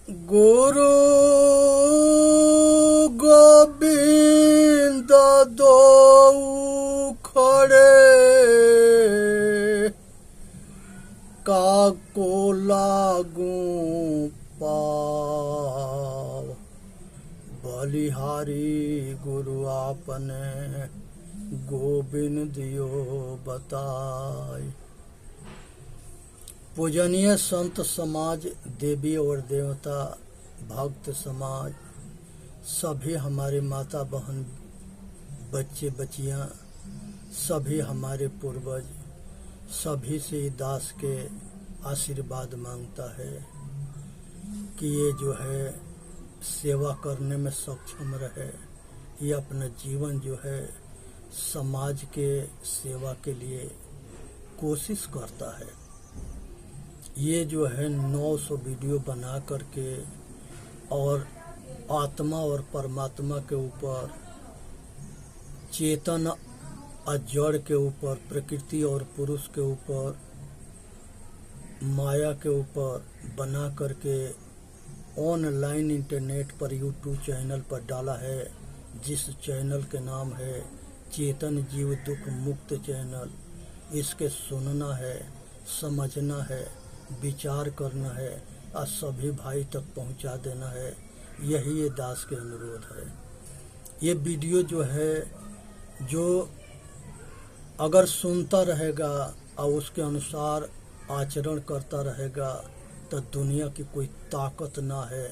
गुरु गोविंद दो खड़े काको लागू पाव। बलिहारी गुरु आपने गोविंद दियो बताए। पूजनीय संत समाज, देवी और देवता, भक्त समाज, सभी हमारे माता बहन, बच्चे बच्चियां, सभी हमारे पूर्वज, सभी से दास के आशीर्वाद मांगता है कि ये जो है सेवा करने में सक्षम रहे। ये अपना जीवन जो है समाज के सेवा के लिए कोशिश करता है। ये जो है 900 वीडियो बना करके और आत्मा और परमात्मा के ऊपर, चेतन और जड़ के ऊपर, प्रकृति और पुरुष के ऊपर, माया के ऊपर बना करके ऑनलाइन इंटरनेट पर यूट्यूब चैनल पर डाला है, जिस चैनल के नाम है चेतन जीव दुख मुक्त चैनल। इसके सुनना है, समझना है, विचार करना है और सभी भाई तक पहुंचा देना है। यही ये दास के अनुरोध है। ये वीडियो जो है, जो अगर सुनता रहेगा और उसके अनुसार आचरण करता रहेगा तो दुनिया की कोई ताकत ना है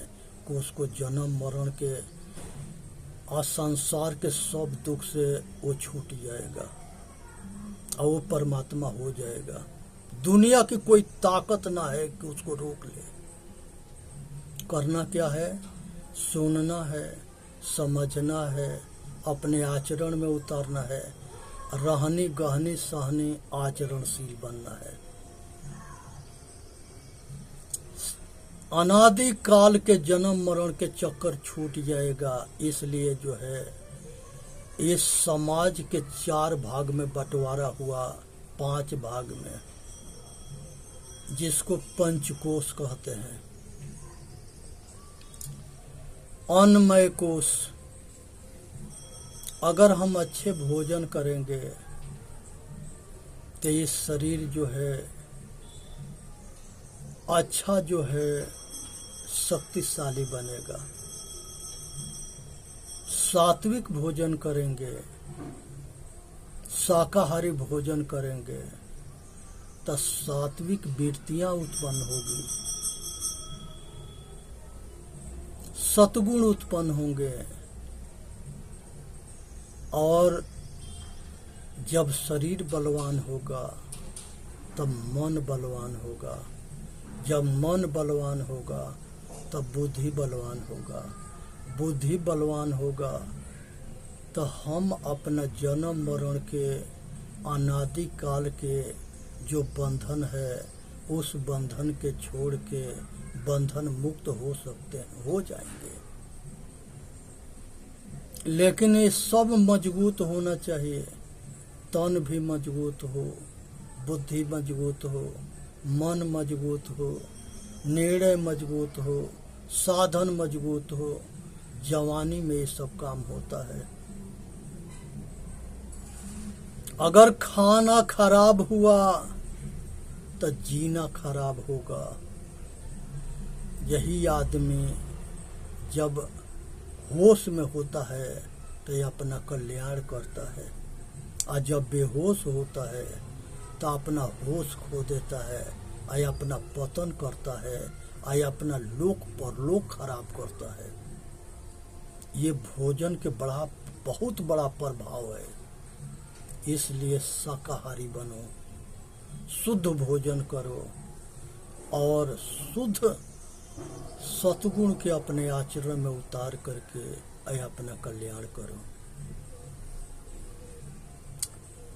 कि उसको जन्म मरण के और संसार के सब दुख से वो छूट जाएगा और वो परमात्मा हो जाएगा। दुनिया की कोई ताकत ना है कि उसको रोक ले। करना क्या है? सुनना है, समझना है, अपने आचरण में उतारना है, रहनी गहनी सहनी आचरणशील बनना है। अनादि काल के जन्म मरण के चक्कर छूट जाएगा। इसलिए जो है इस समाज के 4 भाग में बंटवारा हुआ, 5 भाग में, जिसको पंचकोश कहते हैं। अन्नमय कोश, अगर हम अच्छे भोजन करेंगे तो ये शरीर जो है अच्छा जो है शक्तिशाली बनेगा। सात्विक भोजन करेंगे, शाकाहारी भोजन करेंगे तो सात्विक वृत्तियां उत्पन्न होगी, सतगुण उत्पन्न होंगे। और जब शरीर बलवान होगा तब मन बलवान होगा, जब मन बलवान होगा तब बुद्धि बलवान होगा, बुद्धि बलवान होगा तो हम अपना जन्म मरण के अनादि काल के जो बंधन है, उस बंधन के छोड़ के बंधन मुक्त हो सकते हैं, हो जाएंगे। लेकिन ये सब मजबूत होना चाहिए। तन भी मजबूत हो, बुद्धि मजबूत हो, मन मजबूत हो, निर्णय मजबूत हो, साधन मजबूत हो। जवानी में ये सब काम होता है। अगर खाना खराब हुआ तो जीना खराब होगा। यही आदमी जब होश में होता है तो ये अपना कल्याण करता है, और जब बेहोश होता है तो अपना होश खो देता है, और अपना पतन करता है, और अपना लोक परलोक खराब करता है। ये भोजन के बहुत बड़ा प्रभाव है। इसलिए शाकाहारी बनो, शुद्ध भोजन करो और शुद्ध सतगुण के अपने आचरण में उतार करके अपना कल्याण करो।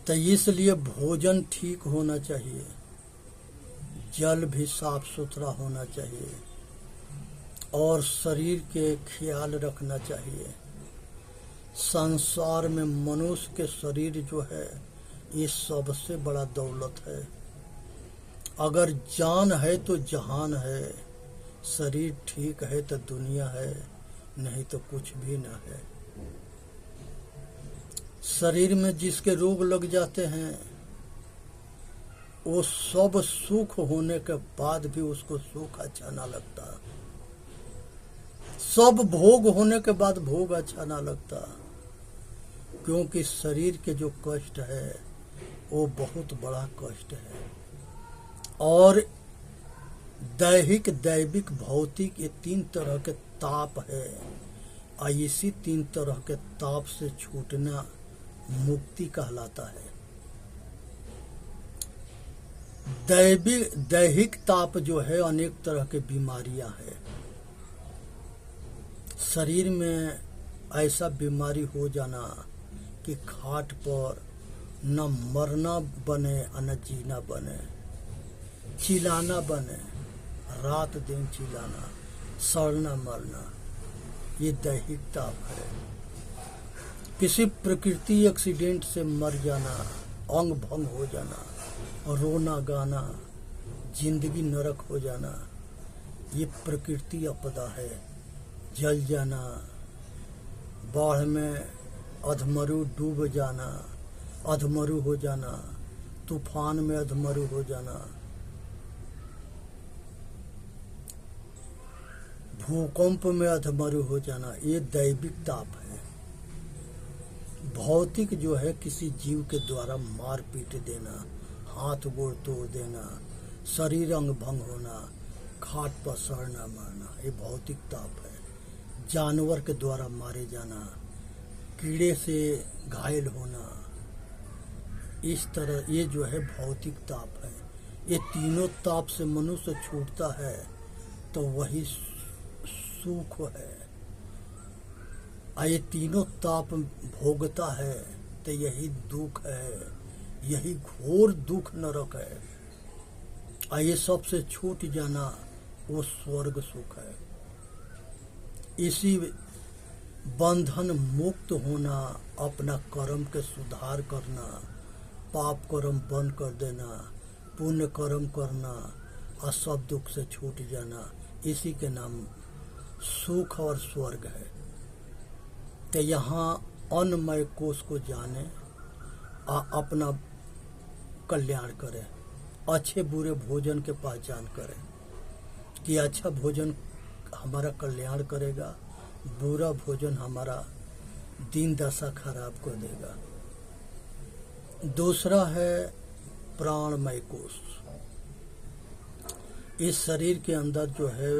तो इसलिए भोजन ठीक होना चाहिए, जल भी साफ सुथरा होना चाहिए और शरीर के ख्याल रखना चाहिए। संसार में मनुष्य के शरीर जो है ये सबसे बड़ा दौलत है। अगर जान है तो जहान है, शरीर ठीक है तो दुनिया है, नहीं तो कुछ भी ना है। शरीर में जिसके रोग लग जाते हैं वो सब सुख होने के बाद भी उसको सुख अच्छा ना लगता, सब भोग होने के बाद भोग अच्छा ना लगता, क्योंकि शरीर के जो कष्ट है वो बहुत बड़ा कष्ट है। और दैहिक, दैविक, भौतिक, ये 3 तरह के ताप है। और इसी 3 तरह के ताप से छूटना मुक्ति कहलाता है। दैहिक ताप जो है अनेक तरह के बीमारियां है। शरीर में ऐसा बीमारी हो जाना कि खाट पर न मरना बने न जीना बने, चिल्लाना बने, रात दिन चिल्लाना, सड़ना मरना, ये दैहिक ताप है। किसी प्रकृति एक्सीडेंट से मर जाना, अंग भंग हो जाना, रोना गाना, जिंदगी नरक हो जाना, ये प्रकृति आपदा है। जल जाना, बाढ़ में अधमरु डूब जाना, अधमरु हो जाना, तूफान में अधमरु हो जाना, भूकंप में अधमरु हो जाना, ये दैविक ताप है। भौतिक जो है किसी जीव के द्वारा मार पीट देना, हाथ गोड़ तोड़ देना, शरीर अंग भंग होना, खाट पर सड़ना मरना, ये भौतिक ताप है। जानवर के द्वारा मारे जाना, कीड़े से घायल होना, इस तरह ये जो है भौतिक ताप है। ये तीनों ताप से मनुष्य छूटता है तो वही सुख है। ये तीनों ताप भोगता है तो यही दुख है, यही घोर दुख नरक है। ये सबसे छूट जाना वो स्वर्ग सुख है। इसी बंधन मुक्त होना, अपना कर्म के सुधार करना, पाप कर्म बंद कर देना, पुण्य कर्म करना और सब दुख से छूट जाना, इसी के नाम सुख और स्वर्ग है। तो यहाँ अन्नमय कोश को जाने और अपना कल्याण करें, अच्छे बुरे भोजन के पहचान करें कि अच्छा भोजन हमारा कल्याण करेगा, बुरा भोजन हमारा दीन दशा खराब कर देगा। दूसरा है प्राणमय कोश। इस शरीर के अंदर जो है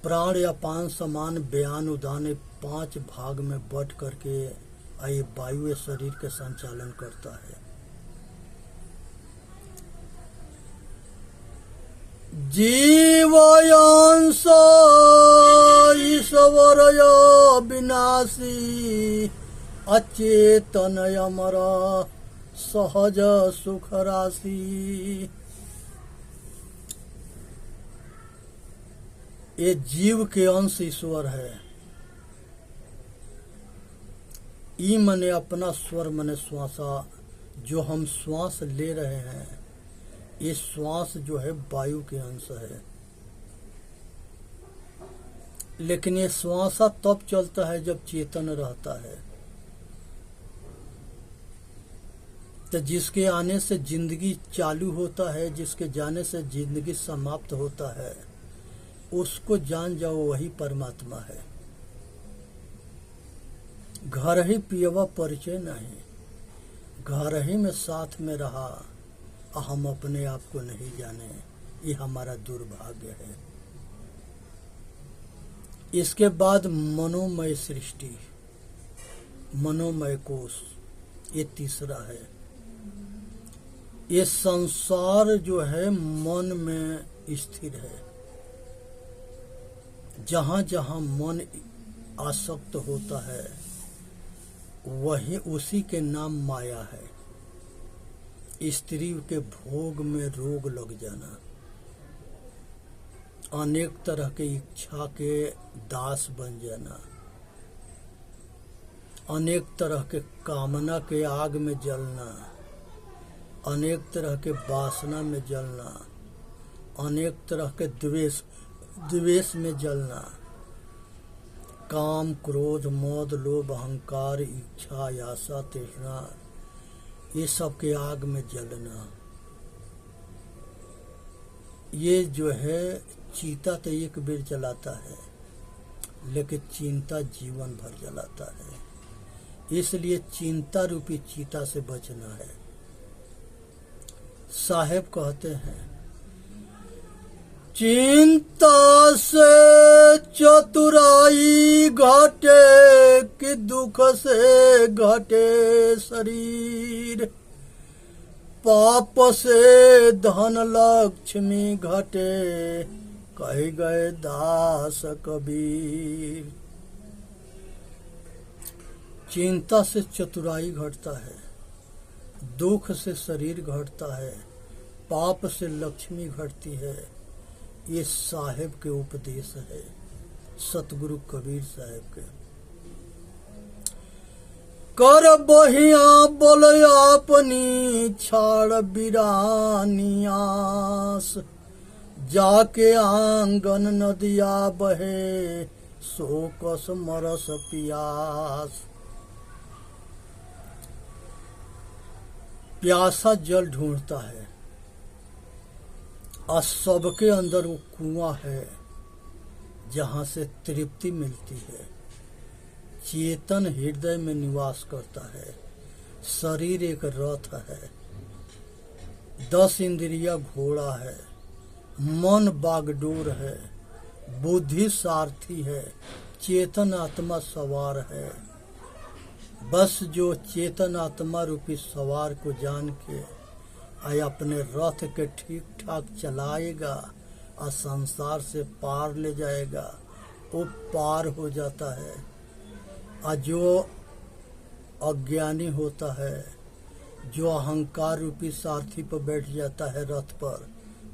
प्राण या पान समान व्यान उदान 5 भाग में बट करके ये वायु शरीर के संचालन करता है। जीवयांश ईश्वरय विनाशी अचेतन अमर सहज सुख राशि। ये जीव के अंश ईश्वर है। ई मने अपना, स्वर मने श्वासा, जो हम श्वास ले रहे हैं ये श्वास जो है वायु के अंश है। लेकिन ये श्वासा तब चलता है जब चेतन रहता है। तो जिसके आने से जिंदगी चालू होता है, जिसके जाने से जिंदगी समाप्त होता है, उसको जान जाओ वही परमात्मा है। घर ही पियवा परिचय नहीं, घर ही में साथ में रहा, हम अपने आप को नहीं जाने, ये हमारा दुर्भाग्य है। इसके बाद मनोमय सृष्टि, मनोमय कोश, ये तीसरा है। ये संसार जो है मन में स्थिर है। जहाँ जहाँ मन आसक्त होता है वही उसी के नाम माया है। स्त्री के भोग में रोग लग जाना, अनेक तरह के इच्छा के दास बन जाना, अनेक तरह के कामना के आग में जलना, अनेक तरह के वासना में जलना, अनेक तरह के द्वेष में जलना, काम, क्रोध, मोद, लोभ, अहंकार, इच्छा, आशा, तृष्णा, ये सब के आग में जलना। ये जो है चीता तो एक बेर जलाता है, लेकिन चिंता जीवन भर जलाता है। इसलिए चिंता रूपी चीता से बचना है। साहेब कहते हैं, चिंता से चतुराई घटे कि दुख से घटे शरीर, पाप से धन लक्ष्मी घटे कह गए दास कबीर। चिंता से चतुराई घटता है, दुख से शरीर घटता है, पाप से लक्ष्मी घटती है। ये साहेब के उपदेश है, सतगुरु कबीर साहेब के। कर बहिया बोल अपनी छाड़ बिरानियास, जाके आंगन नदिया बहे सो कस मरस पियास। प्यासा जल ढूंढता है और सबके अंदर वो कुआं है जहां से तृप्ति मिलती है। चेतन हृदय में निवास करता है, शरीर एक रथ है, 10 इंद्रिया घोड़ा है, मन बागडोर है, बुद्धि सारथी है, चेतन आत्मा सवार है। बस जो चेतन आत्मा रूपी सवार को जान के अपने रथ के ठीक ठाक चलाएगा और संसार से पार ले जाएगा, वो पार हो जाता है। और जो अज्ञानी होता है, जो अहंकार रूपी सारथी पर बैठ जाता है रथ पर,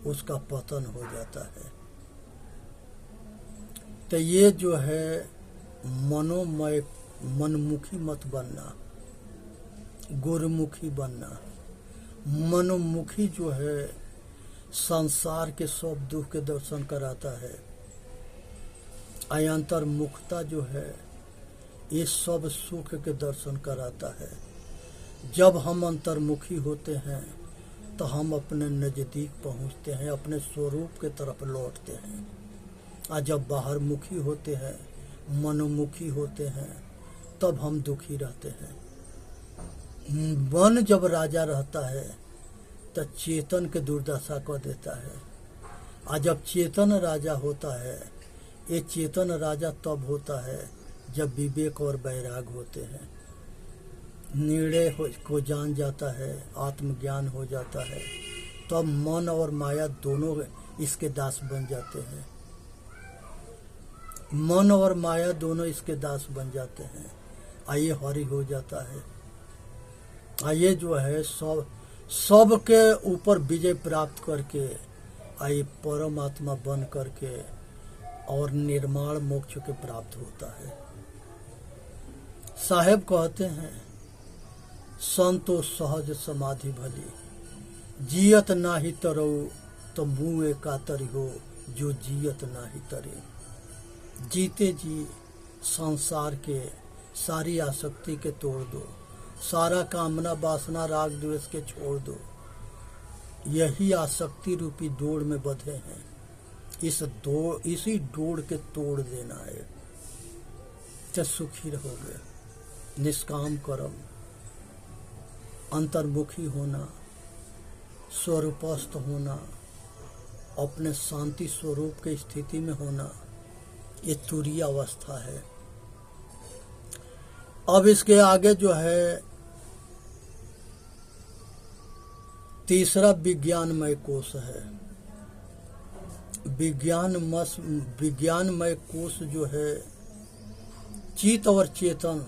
उसका पतन हो जाता है। तो ये जो है मनोमय, मनमुखी मत बनना, गुरुमुखी बनना। मनोमुखी जो है संसार के सब दुख के दर्शन कराता है। अंतर्मुखता जो है ये सब सुख के दर्शन कराता है। जब हम अंतर्मुखी होते हैं तो हम अपने नजदीक पहुंचते हैं, अपने स्वरूप के तरफ लौटते हैं। और जब बाहर मुखी होते हैं, मनोमुखी होते हैं, तब हम दुखी रहते हैं। मन जब राजा रहता है तो चेतन के दुर्दशा को देता है। और जब चेतन राजा होता है, ये चेतन राजा तब होता है जब विवेक और वैराग होते हैं, निर्णय को जान जाता है, आत्मज्ञान हो जाता है, तब मन और माया दोनों इसके दास बन जाते हैं। मन और माया दोनों इसके दास बन जाते हैं। आइए हरि हो जाता है। आइए जो है सब के ऊपर विजय प्राप्त करके आइए परमात्मा बन करके और निर्माण मोक्ष के प्राप्त होता है। साहेब कहते हैं, संतो सहज समाधि भली, जियत नाही तरो तो मुँह का तरी हो, जो जियत नाही तरे। जीते जी संसार के सारी आसक्ति के तोड़ दो, सारा कामना वासना राग द्वेष के छोड़ दो। यही आसक्ति रूपी दौड़ में बंधे हैं। इसी दौड़ के तोड़ देना है तो सुखी रहोगे। निष्काम कर्म, अंतर्मुखी होना, स्वरूपस्थ होना, अपने शांति स्वरूप के स्थिति में होना, ये तुरीय अवस्था है। अब इसके आगे जो है तीसरा विज्ञानमय कोश है। विज्ञानमय कोश जो है चित और चेतन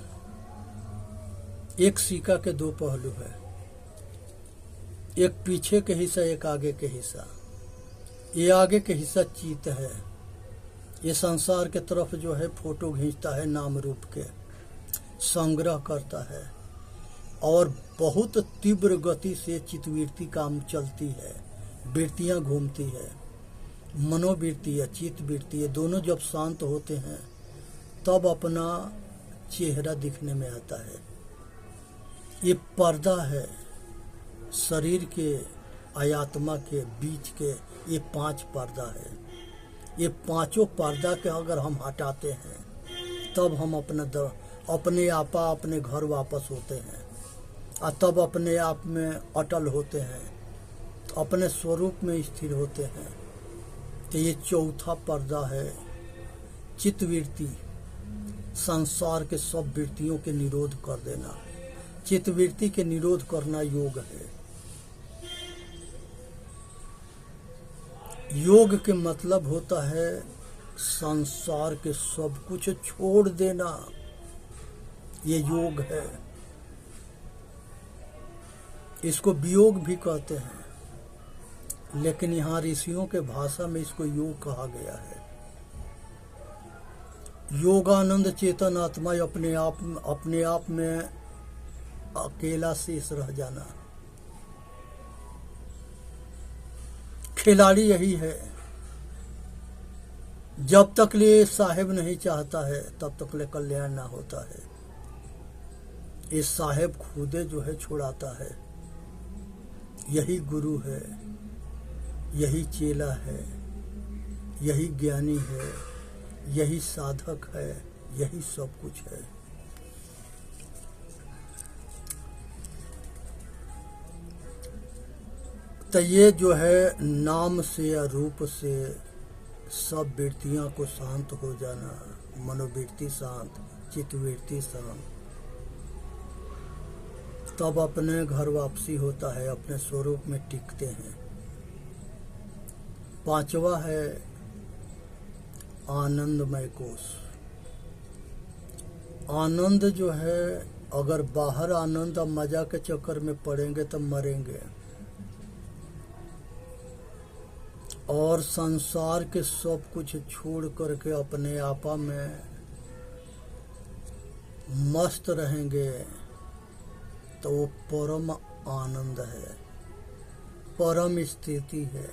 एक सिक्का के दो पहलू है। एक पीछे के हिस्सा, एक आगे के हिस्सा। ये आगे के हिस्सा चित है। ये संसार के तरफ जो है फोटो खींचता है, नाम रूप के संग्रह करता है और बहुत तीव्र गति से चित्तवृत्ति काम चलती है, वृत्तियां घूमती है। मनोवृत्ति या चित्त वृत्ति, ये दोनों जब शांत होते हैं तब अपना चेहरा दिखने में आता है। ये पर्दा है शरीर के आत्मा के बीच के, ये 5 पर्दा है। ये पांचों पर्दा के अगर हम हटाते हैं तब हम अपने आपा अपने घर वापस होते हैं और तब अपने आप में अटल होते हैं, अपने स्वरूप में स्थिर होते हैं। तो ये चौथा पर्दा है चित्तवृत्ति, संसार के सब वृत्तियों के निरोध कर देना। चित्तवृत्ति के निरोध करना योग है। योग के मतलब होता है संसार के सब कुछ छोड़ देना, ये योग है। इसको वियोग भी कहते हैं, लेकिन यहाँ ऋषियों के भाषा में इसको योग कहा गया है। योगानंद चेतन आत्मा अपने आप में अकेला शेष रह जाना। खिलाड़ी यही है, जब तक ले साहेब नहीं चाहता है तब तक ले कल्याण ना होता है। ये साहेब खुदे जो है छुड़ाता है। यही गुरु है, यही चेला है, यही ज्ञानी है, यही साधक है, यही सब कुछ है। तो ये जो है नाम से या रूप से सब वृत्तियां को शांत हो जाना, मनोवृत्ति शांत, चित्तवृत्ति शांत, तब अपने घर वापसी होता है, अपने स्वरूप में टिकते हैं। 5वां है आनंदमय कोश। आनंद जो है, अगर बाहर आनंद और मजा के चक्कर में पड़ेंगे तो मरेंगे, और संसार के सब कुछ छोड़ करके अपने आपा में मस्त रहेंगे तो वो परम आनंद है, परम स्थिति है,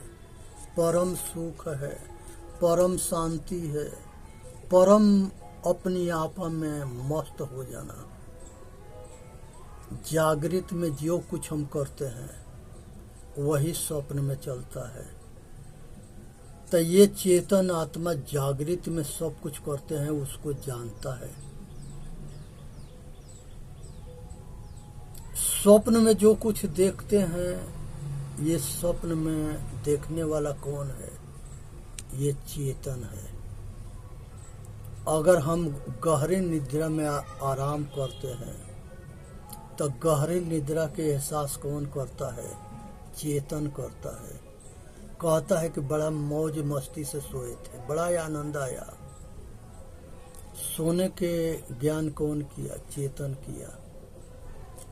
परम सुख है, परम शांति है, परम अपनी आपा में मस्त हो जाना। जागृत में जो कुछ हम करते हैं वही स्वप्न में चलता है। तो ये चेतन आत्मा जागृत में सब कुछ करते हैं, उसको जानता है। स्वप्न में जो कुछ देखते हैं, ये स्वप्न में देखने वाला कौन है? ये चेतन है। अगर हम गहरी निद्रा में आराम करते हैं तो गहरी निद्रा के एहसास कौन करता है? चेतन करता है। कहता है कि बड़ा मौज मस्ती से सोए थे, बड़ा आनंद आया। सोने के ज्ञान कौन किया? चेतन किया।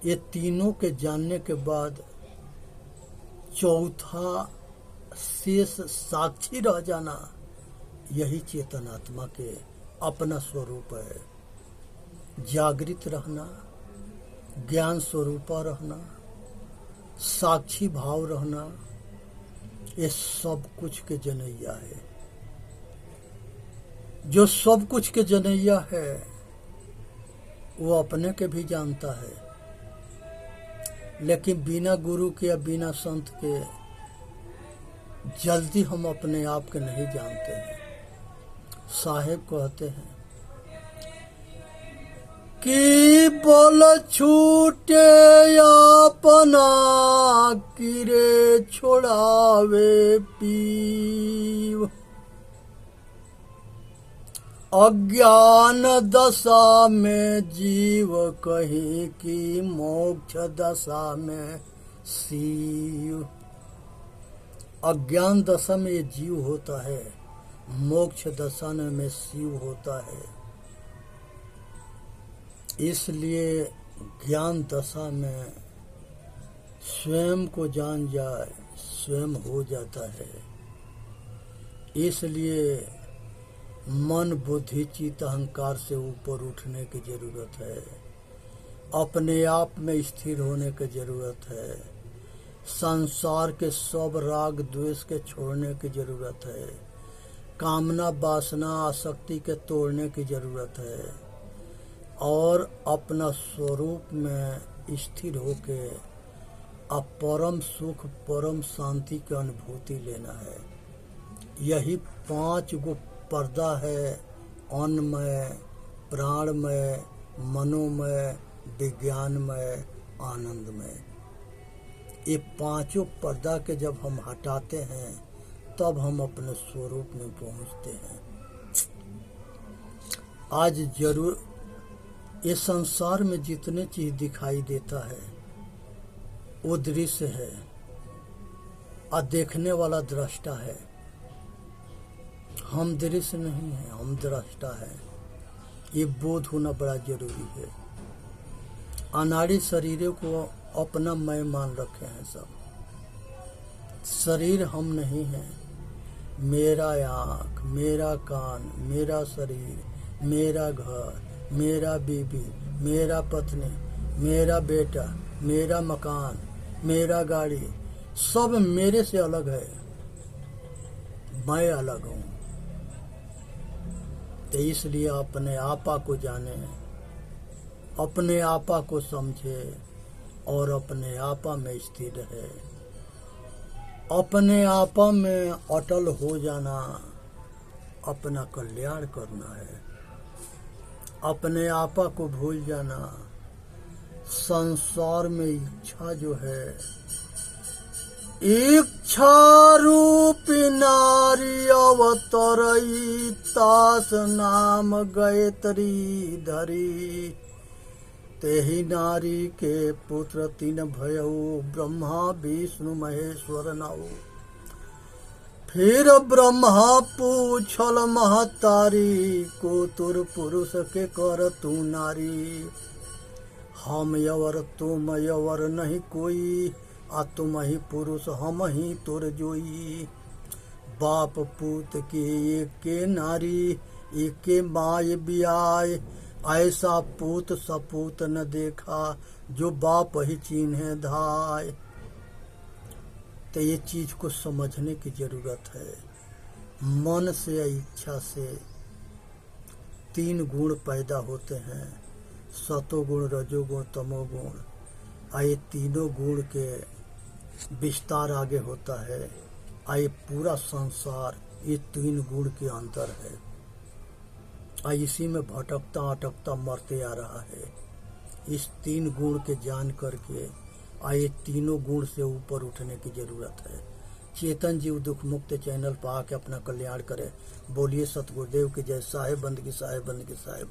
ये तीनों के जानने के बाद चौथा शेष साक्षी रह जाना, यही चेतन आत्मा के अपना स्वरूप है। जागृत रहना, ज्ञान स्वरूपा रहना, साक्षी भाव रहना, ये सब कुछ के जनैया है। जो सब कुछ के जनैया है वो अपने के भी जानता है, लेकिन बिना गुरु के या बिना संत के जल्दी हम अपने आप के नहीं जानते हैं। साहेब कहते हैं कि बोल छूटे अपना किरे छोड़ावे पीव, अज्ञान दशा में जीव कहीं की मोक्ष दशा में शिव। अज्ञान दशा में ये जीव होता है, मोक्ष दशा में शिव होता है। इसलिए ज्ञान दशा में स्वयं को जान जाए, स्वयं हो जाता है। इसलिए मन बुद्धि चित्त अहंकार से ऊपर उठने की जरूरत है, अपने आप में स्थिर होने की जरूरत है। संसार के सब राग द्वेष के छोड़ने की जरूरत है। कामना वासना आसक्ति के तोड़ने की जरूरत है और अपना स्वरूप में स्थिर होके अब परम सुख परम शांति की अनुभूति लेना है। यही 5 गो पर्दा है, अन्नमय, प्राणमय, मनोमय, विज्ञानमय, आनंदमय। ये 5 पर्दा के जब हम हटाते हैं तब हम अपने स्वरूप में पहुंचते हैं। आज जरूर ये संसार में जितने चीज दिखाई देता है वो दृश्य है और देखने वाला दृष्टा है। हम दृश्य नहीं है, हम दृष्टा है। ये बोध होना बड़ा जरूरी है। अनाड़ी शरीरों को अपना मैं मान रखे हैं सब। शरीर हम नहीं है। मेरा आँख, मेरा कान, मेरा शरीर, मेरा घर, मेरा बीबी, मेरा पत्नी, मेरा बेटा, मेरा मकान, मेरा गाड़ी, सब मेरे से अलग है। मैं अलग हूँ। तो इसलिए अपने आपा को जाने, अपने आपा को समझे और अपने आपा में स्थिर रहे। अपने आपा में अटल हो जाना अपना कल्याण करना है। अपने आपा को भूल जाना, संसार में इच्छा जो है, इच्छा रूपी नारी अवतरई तास नाम गायत्री धरी। तेहि नारी के पुत्र 3 भयऊ ब्रह्मा विष्णु महेश्वर नौ। फिर ब्रह्मा पूछल महतारी को तुर पुरुष के कर तू नारी। हम यवर तुम यवर नहीं कोई, आ तुम ही पुरुष हम ही तुर जोई। बाप पूत के एक नारी एक माय बियाय। ऐसा पूत सपूत न देखा जो बाप ही चिन्हे धाय। तो ये चीज को समझने की जरूरत है। मन से या इच्छा से 3 गुण पैदा होते हैं, सतोगुण, रजोगुण, तमोगुण। ये तीनों गुण के विस्तार आगे होता है। ये पूरा संसार ये 3 गुण के अंदर है। इसी में भटकता अटकता मरते आ रहा है। इस 3 गुण के जान करके ये तीनों गुण से ऊपर उठने की जरूरत है। चेतन जीव दुख मुक्त चैनल पर आके अपना कल्याण करे। बोलिए सतगुरुदेव की जय। साहेब बंद की साहेब बंद की साहेब।